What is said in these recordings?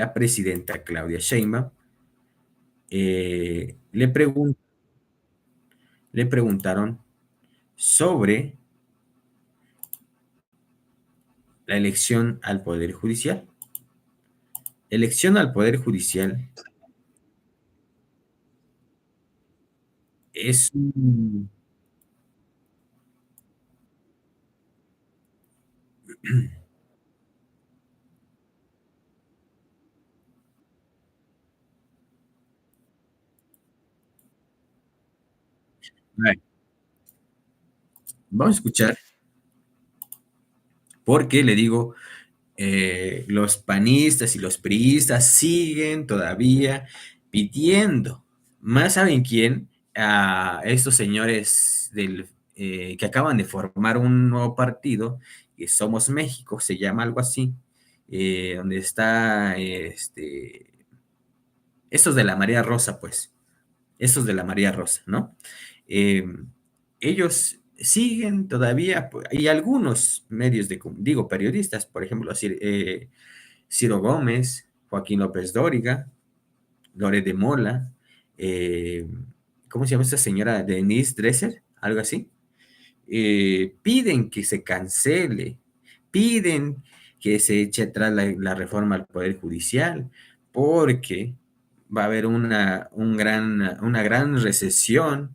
la presidenta Claudia Sheinbaum, le preguntaron sobre la elección al Poder Judicial. Elección al Poder Judicial es un... Vamos a escuchar, porque le digo, los panistas y los priistas siguen todavía pidiendo, más saben quién, a estos señores que acaban de formar un nuevo partido, que Somos México, se llama algo así, donde está, estos de la María Rosa, pues, estos de la María Rosa, ¿no? Eh, Ellos siguen todavía, y algunos medios digo, periodistas, por ejemplo, Ciro Gómez, Joaquín López Dóriga, Loret de Mola, eh, ¿cómo se llama esta señora? Denise Dresser, algo así. Piden que se cancele, piden que se eche atrás la reforma al Poder Judicial, porque va a haber una gran recesión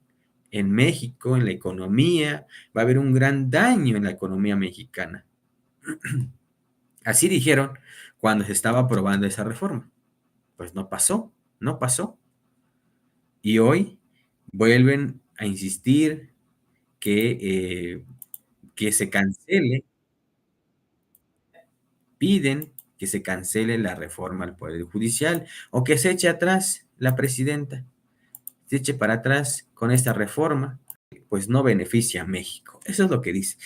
en México, en la economía, va a haber un gran daño en la economía mexicana. Así dijeron cuando se estaba aprobando esa reforma. Pues no pasó, no pasó. Y hoy vuelven a insistir que se cancele, piden que se cancele la reforma al Poder Judicial o que se eche atrás la presidenta, se eche para atrás con esta reforma, pues no beneficia a México. Eso es lo que dice.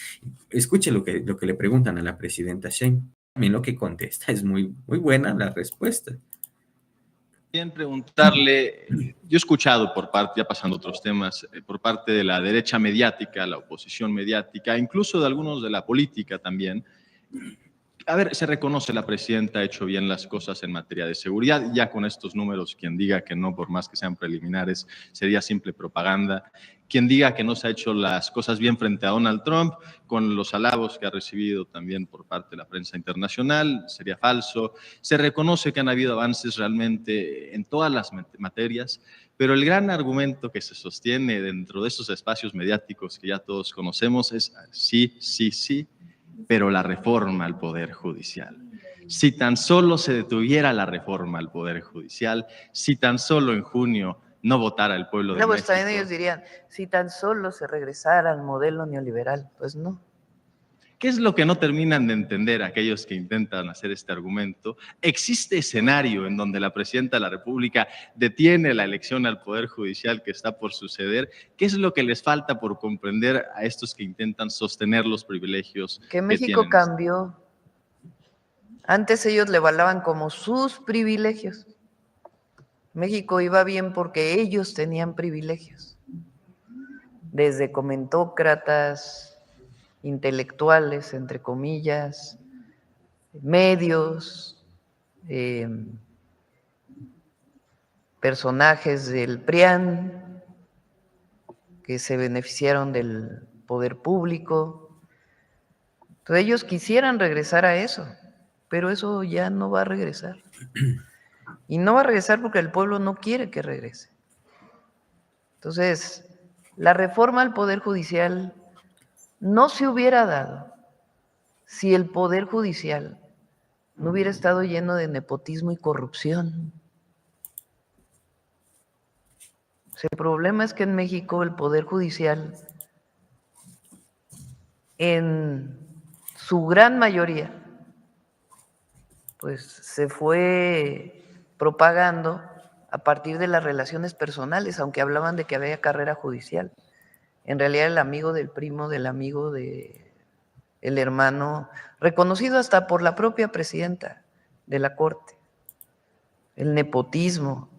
Escuche lo que le preguntan a la presidenta Sheinbaum. También lo que contesta es muy, muy buena la respuesta. Bien, preguntarle, yo he escuchado por parte, ya pasando a otros temas, por parte de la derecha mediática, la oposición mediática, incluso de algunos de la política también. A ver, se reconoce, la presidenta ha hecho bien las cosas en materia de seguridad. Ya con estos números, quien diga que no, por más que sean preliminares, sería simple propaganda. Quien diga que no se ha hecho las cosas bien frente a Donald Trump, con los halagos que ha recibido también por parte de la prensa internacional, sería falso. Se reconoce que han habido avances realmente en todas las materias, pero el gran argumento que se sostiene dentro de esos espacios mediáticos que ya todos conocemos es sí, sí, sí, pero la reforma al Poder Judicial. Si tan solo se detuviera la reforma al Poder Judicial, si tan solo en junio no votara el pueblo de Luego México. también ellos dirían, si tan solo se regresara al modelo neoliberal, pues no. ¿Qué es lo que no terminan de entender aquellos que intentan hacer este argumento? Existe escenario en donde la presidenta de la República detiene la elección al Poder Judicial que está por suceder. ¿Qué es lo que les falta por comprender a estos que intentan sostener los privilegios que México tienen? Cambió. Antes ellos le valaban como sus privilegios. México iba bien porque ellos tenían privilegios. Desde comentócratas, intelectuales, entre comillas, medios, personajes del PRIAN que se beneficiaron del poder público. Entonces ellos quisieran regresar a eso, pero eso ya no va a regresar. Y no va a regresar porque el pueblo no quiere que regrese. Entonces, la reforma al Poder Judicial no se hubiera dado si el Poder Judicial no hubiera estado lleno de nepotismo y corrupción. El problema es que en México el Poder Judicial, en su gran mayoría, pues se fue propagando a partir de las relaciones personales, aunque hablaban de que había carrera judicial. En realidad el amigo del primo del amigo de el hermano, reconocido hasta por la propia presidenta de la Corte, el nepotismo.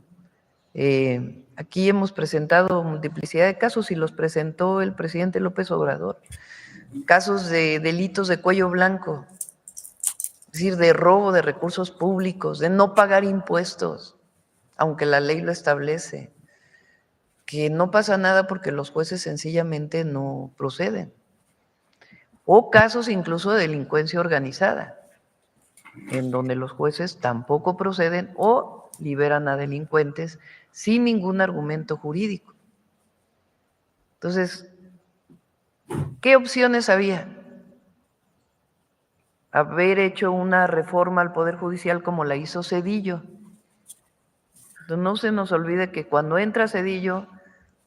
Aquí hemos presentado multiplicidad de casos y los presentó el presidente López Obrador. Casos de delitos de cuello blanco, es decir, de robo de recursos públicos, de no pagar impuestos, aunque la ley lo establece, que no pasa nada porque los jueces sencillamente no proceden, o casos incluso de delincuencia organizada, en donde los jueces tampoco proceden o liberan a delincuentes sin ningún argumento jurídico. Entonces, ¿qué opciones había? Haber hecho una reforma al Poder Judicial como la hizo Zedillo. Entonces, no se nos olvide que cuando entra Zedillo,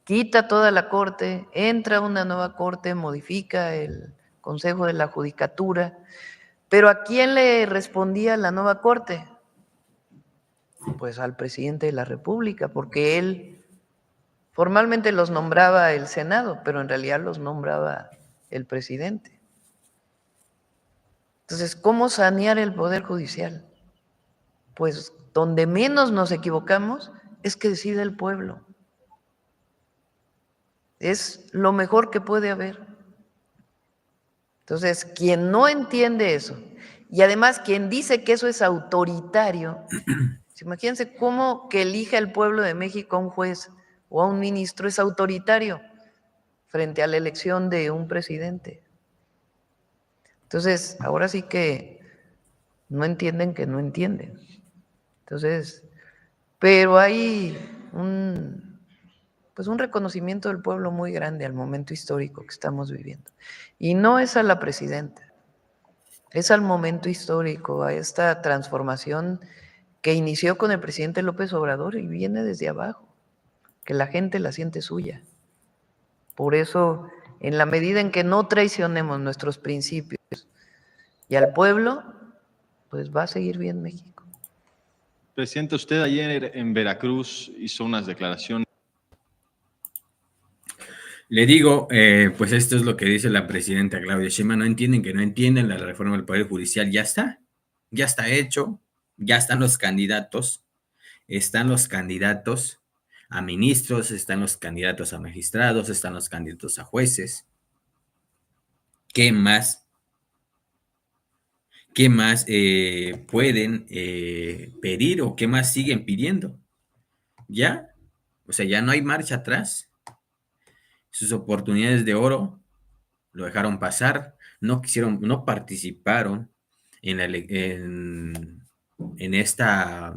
quita toda la corte, entra una nueva corte, modifica el Consejo de la Judicatura, pero ¿a quién le respondía la nueva corte? Pues al presidente de la República, porque él formalmente los nombraba el Senado, pero en realidad los nombraba el presidente. Entonces, ¿cómo sanear el Poder Judicial? Pues donde menos nos equivocamos es que decide el pueblo. Es lo mejor que puede haber. Entonces, quien no entiende eso, y además quien dice que eso es autoritario, imagínense cómo que elija el pueblo de México a un juez o a un ministro es autoritario frente a la elección de un presidente. Entonces, ahora sí que no entienden que no entienden. Entonces, pero hay pues un reconocimiento del pueblo muy grande al momento histórico que estamos viviendo. Y no es a la presidenta, es al momento histórico, a esta transformación que inició con el presidente López Obrador y viene desde abajo, que la gente la siente suya. Por eso, en la medida en que no traicionemos nuestros principios y al pueblo, pues va a seguir bien México. Presidente, usted ayer en Veracruz hizo unas declaraciones. Le digo, pues esto es lo que dice la presidenta Claudia Sheinbaum, no entienden que no entienden, la reforma del Poder Judicial ya está hecho, ya están los candidatos a ministros, están los candidatos a magistrados, están los candidatos a jueces. ¿Qué más? ¿Qué más pueden pedir o qué más siguen pidiendo? ¿Ya? O sea, ya no hay marcha atrás. Sus oportunidades de oro lo dejaron pasar, no participaron en esta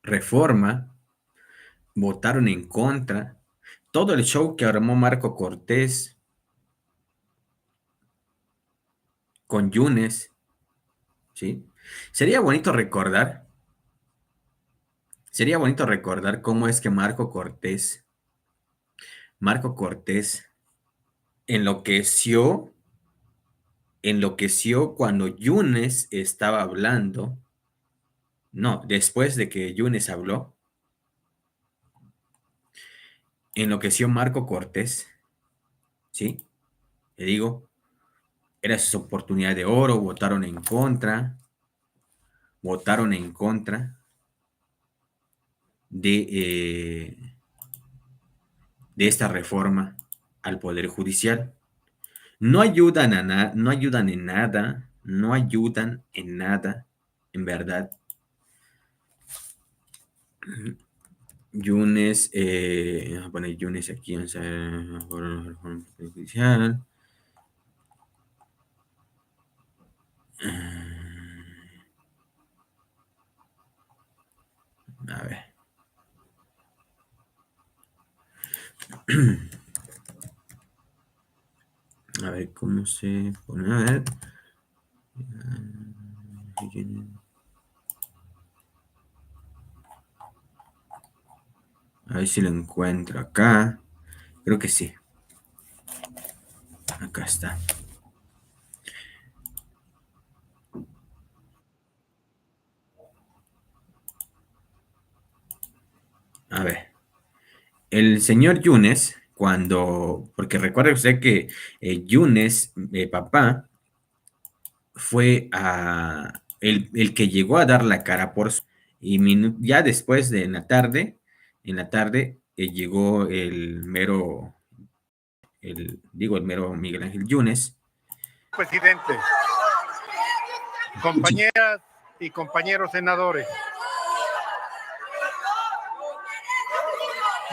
reforma, votaron en contra. Todo el show que armó Marco Cortés con Yunes, ¿sí? Sería bonito recordar cómo es que Marco Cortés enloqueció cuando Yunes estaba hablando. No, después de que Yunes habló, enloqueció Marco Cortés, ¿sí? Le digo, era su oportunidad de oro, votaron en contra de esta reforma al Poder Judicial. No ayudan en nada, en verdad. Yunes, voy a poner Yunes aquí, vamos a ver, judicial. A ver. A ver cómo se pone. A ver. A ver si lo encuentro acá. Creo que sí. Acá está. A ver. El señor Yunes, porque recuerde usted que Yunes, papá, fue el que llegó a dar la cara y ya después de en la tarde llegó el mero Miguel Ángel Yunes. Presidente, Compañeras y compañeros senadores,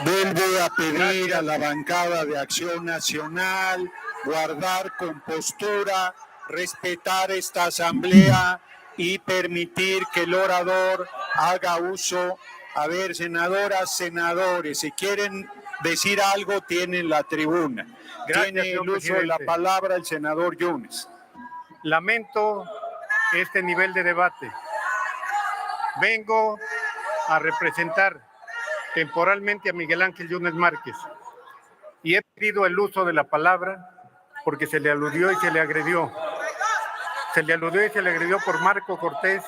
vuelvo a pedir a la bancada de Acción Nacional guardar compostura, respetar esta asamblea y permitir que el orador haga uso. A ver, senadoras, senadores, si quieren decir algo, tienen la tribuna. Gracias, Tiene el señor uso de la presidente. palabra el senador Yunes. Lamento este nivel de debate. Vengo a representar temporalmente a Miguel Ángel Yunes Márquez y he pedido el uso de la palabra porque se le aludió y se le agredió. Se le aludió y se le agredió por Marco Cortés.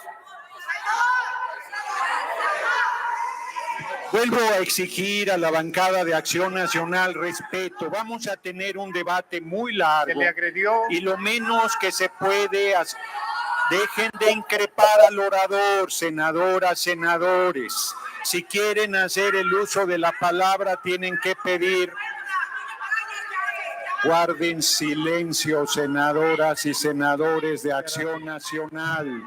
Vuelvo a exigir a la bancada de Acción Nacional respeto. Vamos a tener un debate muy Se largo le agredió. y lo menos que se puede hacer. Dejen de increpar al orador, senadoras, senadores. Si quieren hacer el uso de la palabra, tienen que pedir. Guarden silencio, senadoras y senadores de Acción Nacional.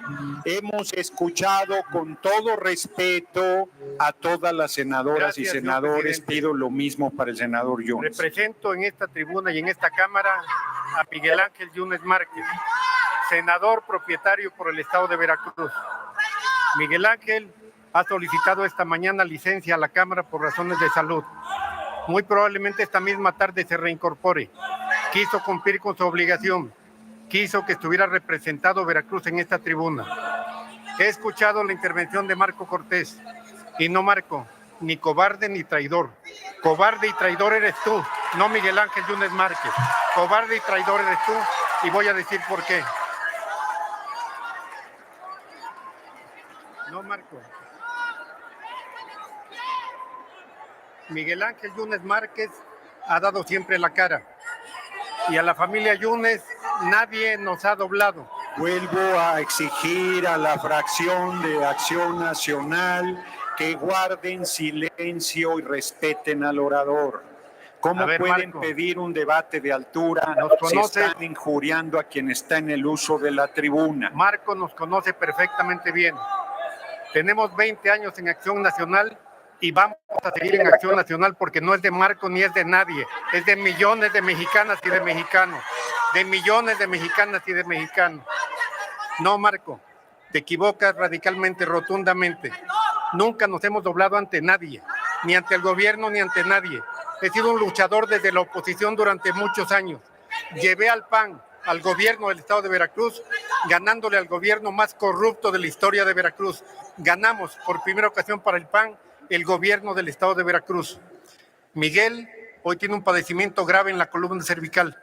Hemos escuchado con todo respeto a todas las senadoras y Gracias, señor senadores. presidente. Pido lo mismo para el senador Yunes. Represento en esta tribuna y en esta Cámara a Miguel Ángel Yunes Márquez, senador propietario por el estado de Veracruz. Miguel Ángel ha solicitado esta mañana licencia a la Cámara por razones de salud. Muy probablemente esta misma tarde se reincorpore. Quiso cumplir con su obligación. Quiso que estuviera representado Veracruz en esta tribuna. He escuchado la intervención de Marco Cortés y no Marco, ni cobarde ni traidor. Cobarde y traidor eres tú, no Miguel Ángel Yunes Márquez. Cobarde y traidor eres tú y voy a decir por qué. No, Marco. Miguel Ángel Yunes Márquez ha dado siempre la cara y a la familia Yunes nadie nos ha doblado. Vuelvo a exigir a la fracción de Acción Nacional que guarden silencio y respeten al orador. ¿Cómo A ver, pueden Marco, pedir un debate de altura ¿nos si conoces? están injuriando a quien está en el uso de la tribuna? Marco nos conoce perfectamente bien. Tenemos 20 años en Acción Nacional y vamos a seguir en Acción Nacional porque no es de Marco ni es de nadie, es de millones de mexicanas y de mexicanos, de millones de mexicanas y de mexicanos. No, Marco, te equivocas radicalmente, rotundamente. Nunca nos hemos doblado ante nadie, ni ante el gobierno ni ante nadie. He sido un luchador desde la oposición durante muchos años. Llevé al PAN al gobierno del estado de Veracruz, ganándole al gobierno más corrupto de la historia de Veracruz. Ganamos por primera ocasión para el PAN el gobierno del estado de Veracruz. Miguel hoy tiene un padecimiento grave en la columna cervical.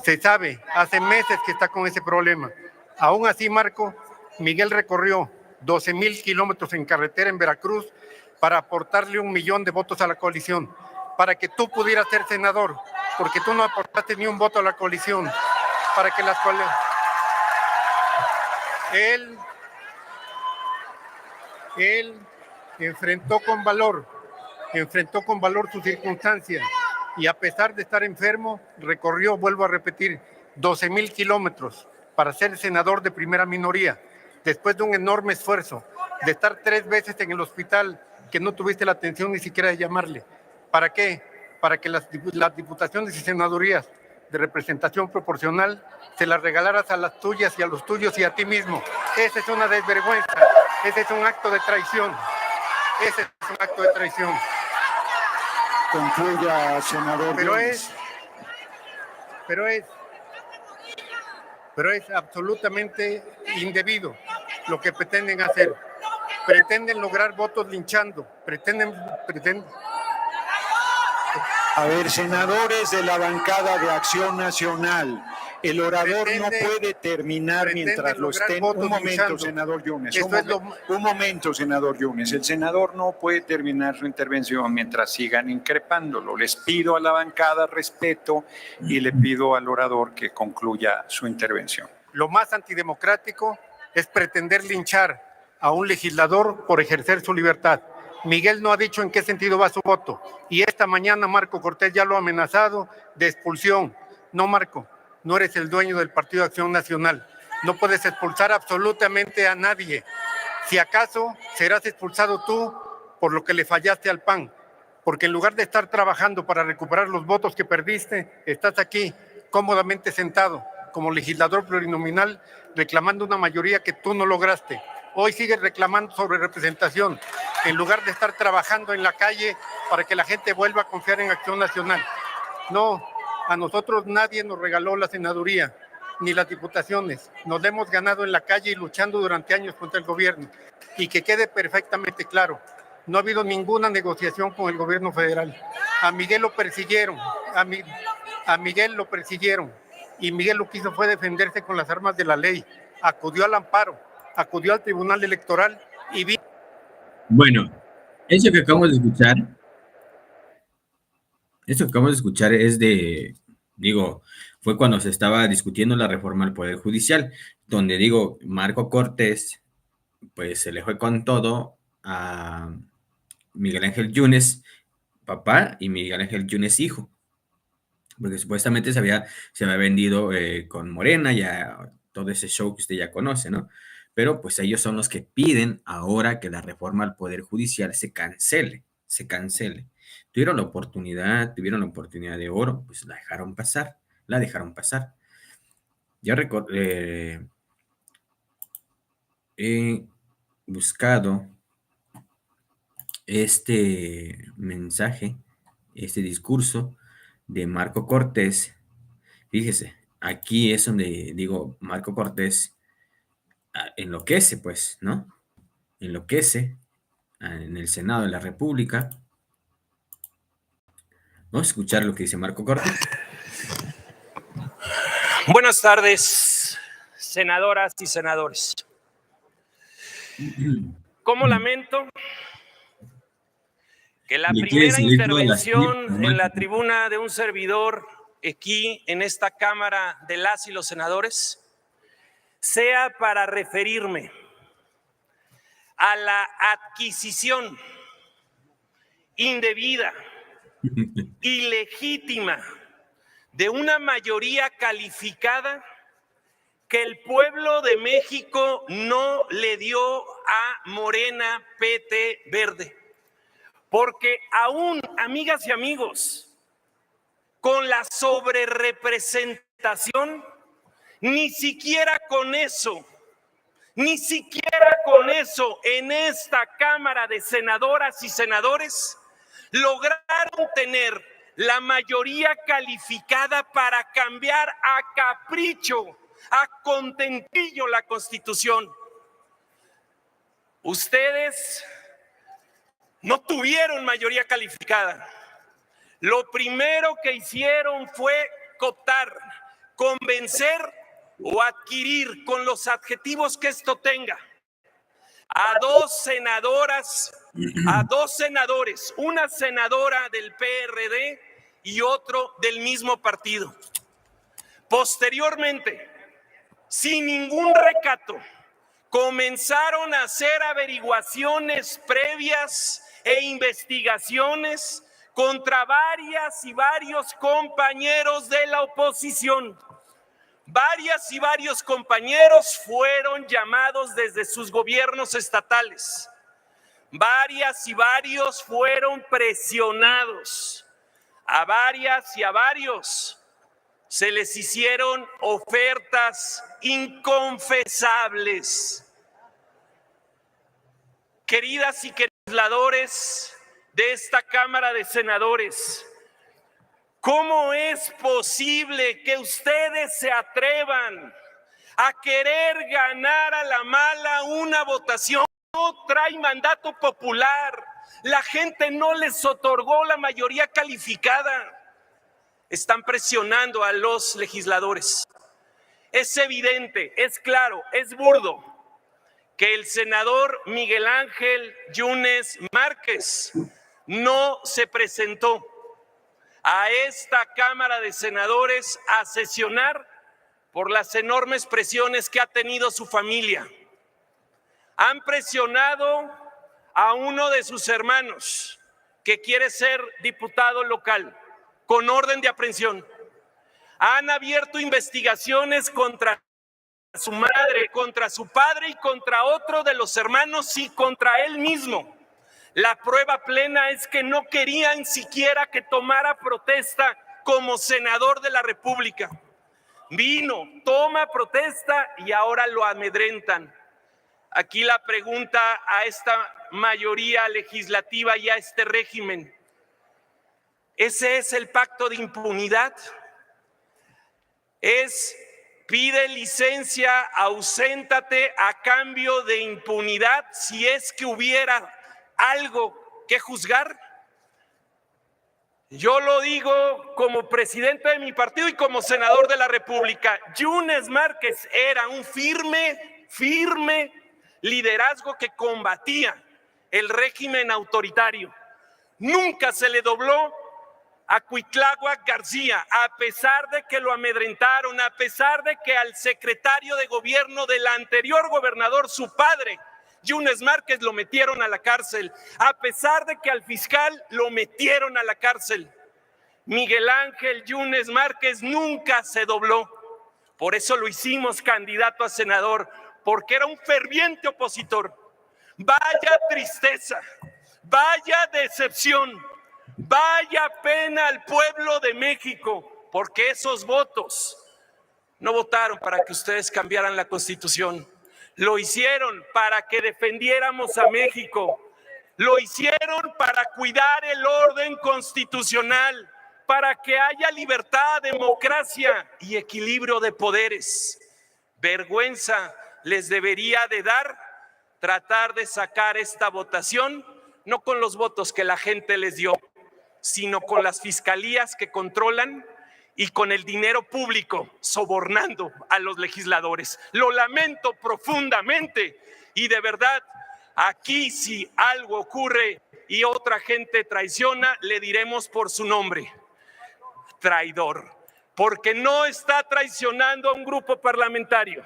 Se sabe, hace meses que está con ese problema. Aún así, Marco, Miguel recorrió 12,000 kilómetros en carretera en Veracruz para aportarle 1 millón de votos a la coalición, para que tú pudieras ser senador, porque tú no aportaste ni un voto a la coalición, para que las Él enfrentó con valor sus circunstancias y a pesar de estar enfermo, recorrió, vuelvo a repetir, 12,000 kilómetros para ser senador de primera minoría, después de un enorme esfuerzo, de estar 3 veces en el hospital, que no tuviste la atención ni siquiera de llamarle. ¿Para qué? Para que las diputaciones y senadurías de representación proporcional se las regalaras a las tuyas y a los tuyos y a ti mismo. Esa es una desvergüenza, ese es un acto de traición, ese es un acto de traición. Concluya, senador. Pero es absolutamente indebido lo que pretenden hacer. Pretenden lograr votos linchando, pretenden. A ver, senadores de la bancada de Acción Nacional, el orador no puede terminar mientras lo estén. Un momento, senador Yunes. Un momento, senador Yunes. El senador no puede terminar su intervención mientras sigan increpándolo. Les pido a la bancada respeto y le pido al orador que concluya su intervención. Lo más antidemocrático es pretender linchar a un legislador por ejercer su libertad. Miguel no ha dicho en qué sentido va su voto y esta mañana Marco Cortés ya lo ha amenazado de expulsión. No, Marco, no eres el dueño del Partido de Acción Nacional. No puedes expulsar absolutamente a nadie. Si acaso, serás expulsado tú por lo que le fallaste al PAN, porque en lugar de estar trabajando para recuperar los votos que perdiste, estás aquí cómodamente sentado como legislador plurinominal reclamando una mayoría que tú no lograste. Hoy sigues reclamando sobre representación, en lugar de estar trabajando en la calle para que la gente vuelva a confiar en Acción Nacional. No, a nosotros nadie nos regaló la senaduría, ni las diputaciones. Nos hemos ganado en la calle y luchando durante años contra el gobierno. Y que quede perfectamente claro, no ha habido ninguna negociación con el gobierno federal. A Miguel lo persiguieron, a Miguel lo persiguieron, y Miguel lo que hizo fue defenderse con las armas de la ley. Acudió al amparo, acudió al Tribunal Electoral y Bueno, eso que acabamos de escuchar, es fue cuando se estaba discutiendo la reforma al Poder Judicial, donde Marco Cortés, pues se le fue con todo a Miguel Ángel Yunes, papá, y Miguel Ángel Yunes, hijo, porque supuestamente se había vendido con Morena, ya todo ese show que usted ya conoce, ¿no? Pero pues ellos son los que piden ahora que la reforma al Poder Judicial se cancele. Tuvieron la oportunidad de oro, pues la dejaron pasar. Ya he buscado este mensaje, este discurso de Marco Cortés. Fíjese, aquí es donde Marco Cortés enloquece, pues, ¿no? Enloquece en el Senado de la República. Vamos a escuchar lo que dice Marco Cortés. Buenas tardes, senadoras y senadores. ¿Cómo lamento que la primera intervención en la tribuna de un servidor aquí en esta Cámara de las y los senadores sea para referirme a la adquisición indebida, ilegítima, de una mayoría calificada que el pueblo de México no le dio a Morena, PT, Verde? Porque aún, amigas y amigos, con la sobrerepresentación, ni siquiera con eso en esta Cámara de senadoras y senadores lograron tener la mayoría calificada para cambiar a capricho, a contentillo la Constitución. Ustedes no tuvieron mayoría calificada. Lo primero que hicieron fue cooptar, convencer o adquirir, con los adjetivos que esto tenga, a dos senadoras, a dos senadores, una senadora del PRD y otro del mismo partido. Posteriormente, sin ningún recato, comenzaron a hacer averiguaciones previas e investigaciones contra varias y varios compañeros de la oposición. Varias y varios compañeros fueron llamados desde sus gobiernos estatales. Varias y varios fueron presionados. A varias y a varios se les hicieron ofertas inconfesables. Queridas y queridos legisladores de esta Cámara de Senadores, ¿cómo es posible que ustedes se atrevan a querer ganar a la mala una votación? No trae mandato popular. La gente no les otorgó la mayoría calificada. Están presionando a los legisladores. Es evidente, es claro, es burdo que el senador Miguel Ángel Yunes Márquez no se presentó a esta Cámara de Senadores a sesionar por las enormes presiones que ha tenido su familia. Han presionado a uno de sus hermanos que quiere ser diputado local con orden de aprehensión. Han abierto investigaciones contra su madre, contra su padre y contra otro de los hermanos y contra él mismo. La prueba plena es que no querían siquiera que tomara protesta como senador de la República. Vino, toma protesta y ahora lo amedrentan. Aquí la pregunta a esta mayoría legislativa y a este régimen: ¿ese es el pacto de impunidad? ¿Es pide licencia, auséntate a cambio de impunidad si es que hubiera algo que juzgar? Yo lo digo como presidente de mi partido y como senador de la República. Yunes Márquez era un firme liderazgo que combatía el régimen autoritario. Nunca se le dobló a Cuitláhuac García, a pesar de que lo amedrentaron, a pesar de que al secretario de gobierno del anterior gobernador, su padre, Yunes Márquez, lo metieron a la cárcel, a pesar de que al fiscal lo metieron a la cárcel. Miguel Ángel Yunes Márquez nunca se dobló. Por eso lo hicimos candidato a senador, porque era un ferviente opositor. Vaya tristeza, vaya decepción, vaya pena al pueblo de México, porque esos votos no votaron para que ustedes cambiaran la Constitución. Lo hicieron para que defendiéramos a México. Lo hicieron para cuidar el orden constitucional, para que haya libertad, democracia y equilibrio de poderes. Vergüenza les debería de dar tratar de sacar esta votación, no con los votos que la gente les dio, sino con las fiscalías que controlan y con el dinero público sobornando a los legisladores. Lo lamento profundamente y de verdad, aquí si algo ocurre y otra gente traiciona, le diremos por su nombre: traidor, porque no está traicionando a un grupo parlamentario,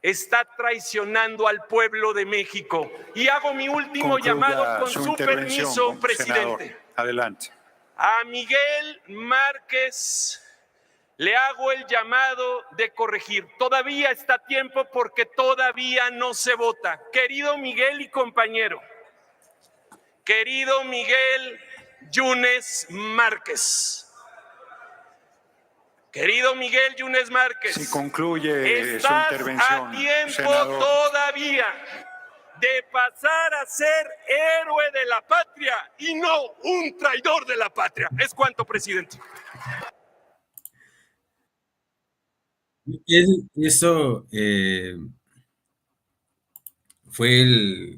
está traicionando al pueblo de México. Y hago mi último llamado con su permiso, presidente. Senador, adelante. A Miguel Márquez le hago el llamado de corregir. Todavía está a tiempo porque todavía no se vota. Querido Miguel y compañero, querido Miguel Yunes Márquez, querido Miguel Yunes Márquez, si concluye su estás intervención, a tiempo senador. todavía de pasar a ser héroe de la patria y no un traidor de la patria. Es cuanto, presidente. Eso fue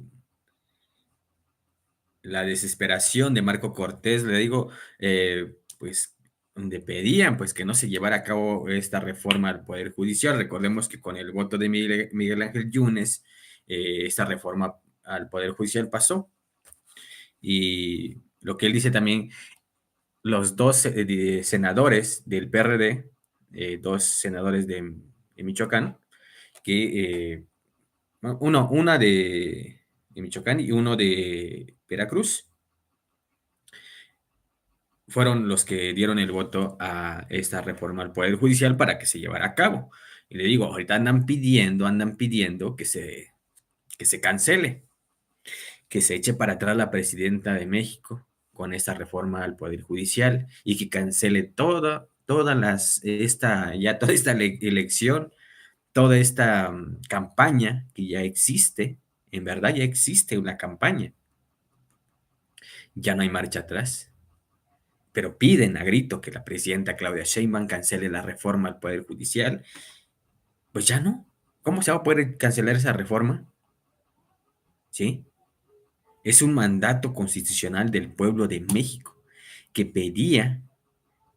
la desesperación de Marco Cortés, le digo, pues donde pedían pues que no se llevara a cabo esta reforma al Poder Judicial. Recordemos que con el voto de Miguel Ángel Yunes, esta reforma al Poder Judicial pasó. Y lo que él dice también, los dos senadores del PRD, dos senadores de Michoacán, que una de Michoacán y uno de Veracruz, fueron los que dieron el voto a esta reforma al Poder Judicial para que se llevara a cabo. Y le digo, ahorita andan pidiendo que se cancele, que se eche para atrás la presidenta de México con esta reforma al Poder Judicial y que cancele toda esta elección, toda esta campaña que ya existe. En verdad ya existe una campaña. Ya no hay marcha atrás. Pero piden a grito que la presidenta Claudia Sheinbaum cancele la reforma al Poder Judicial. Pues ya no. ¿Cómo se va a poder cancelar esa reforma? ¿Sí? Es un mandato constitucional del pueblo de México que pedía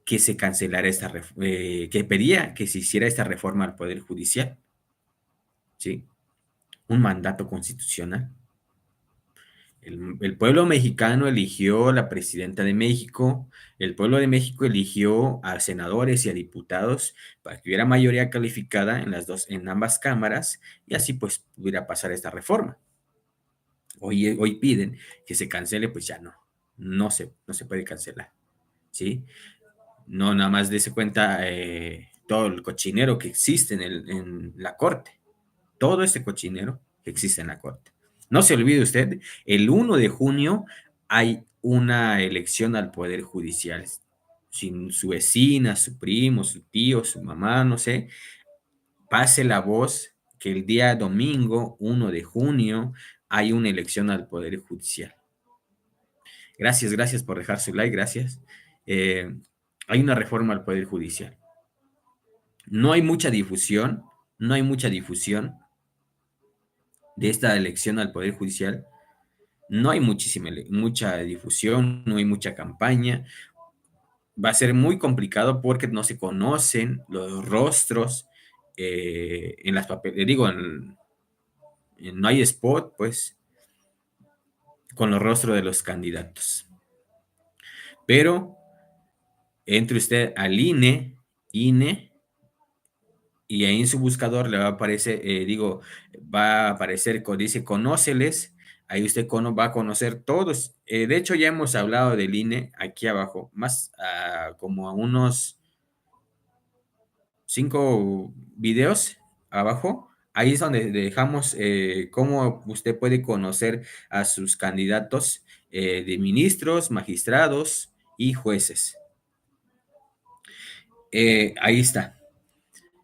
que se cancelara que pedía que se hiciera esta reforma al Poder Judicial. ¿Sí? Un mandato constitucional. El pueblo mexicano eligió a la presidenta de México, el pueblo de México eligió a senadores y a diputados para que hubiera mayoría calificada en ambas cámaras y así pues pudiera pasar esta reforma. Hoy piden que se cancele, pues ya no se puede cancelar, ¿sí? No, nada más dése cuenta todo el cochinero que existe en la Corte, todo este cochinero que existe en la Corte. No se olvide usted, el 1 de junio hay una elección al Poder Judicial. Sin su vecina, su primo, su tío, su mamá, no sé, pase la voz que el día domingo, 1 de junio, hay una elección al Poder Judicial. Gracias por dejar su like, gracias. Hay una reforma al Poder Judicial. No hay mucha difusión de esta elección al Poder Judicial. No hay mucha difusión, no hay mucha campaña. Va a ser muy complicado porque no se conocen los rostros en las papeles. No hay spot, pues, con los rostros de los candidatos. Pero entre usted al INE, y ahí en su buscador le va a aparecer, va a aparecer, dice, conóceles, ahí usted va a conocer todos. De hecho, ya hemos hablado del INE aquí abajo, más como a unos 5 videos abajo. Ahí es donde dejamos cómo usted puede conocer a sus candidatos de ministros, magistrados y jueces. Ahí está.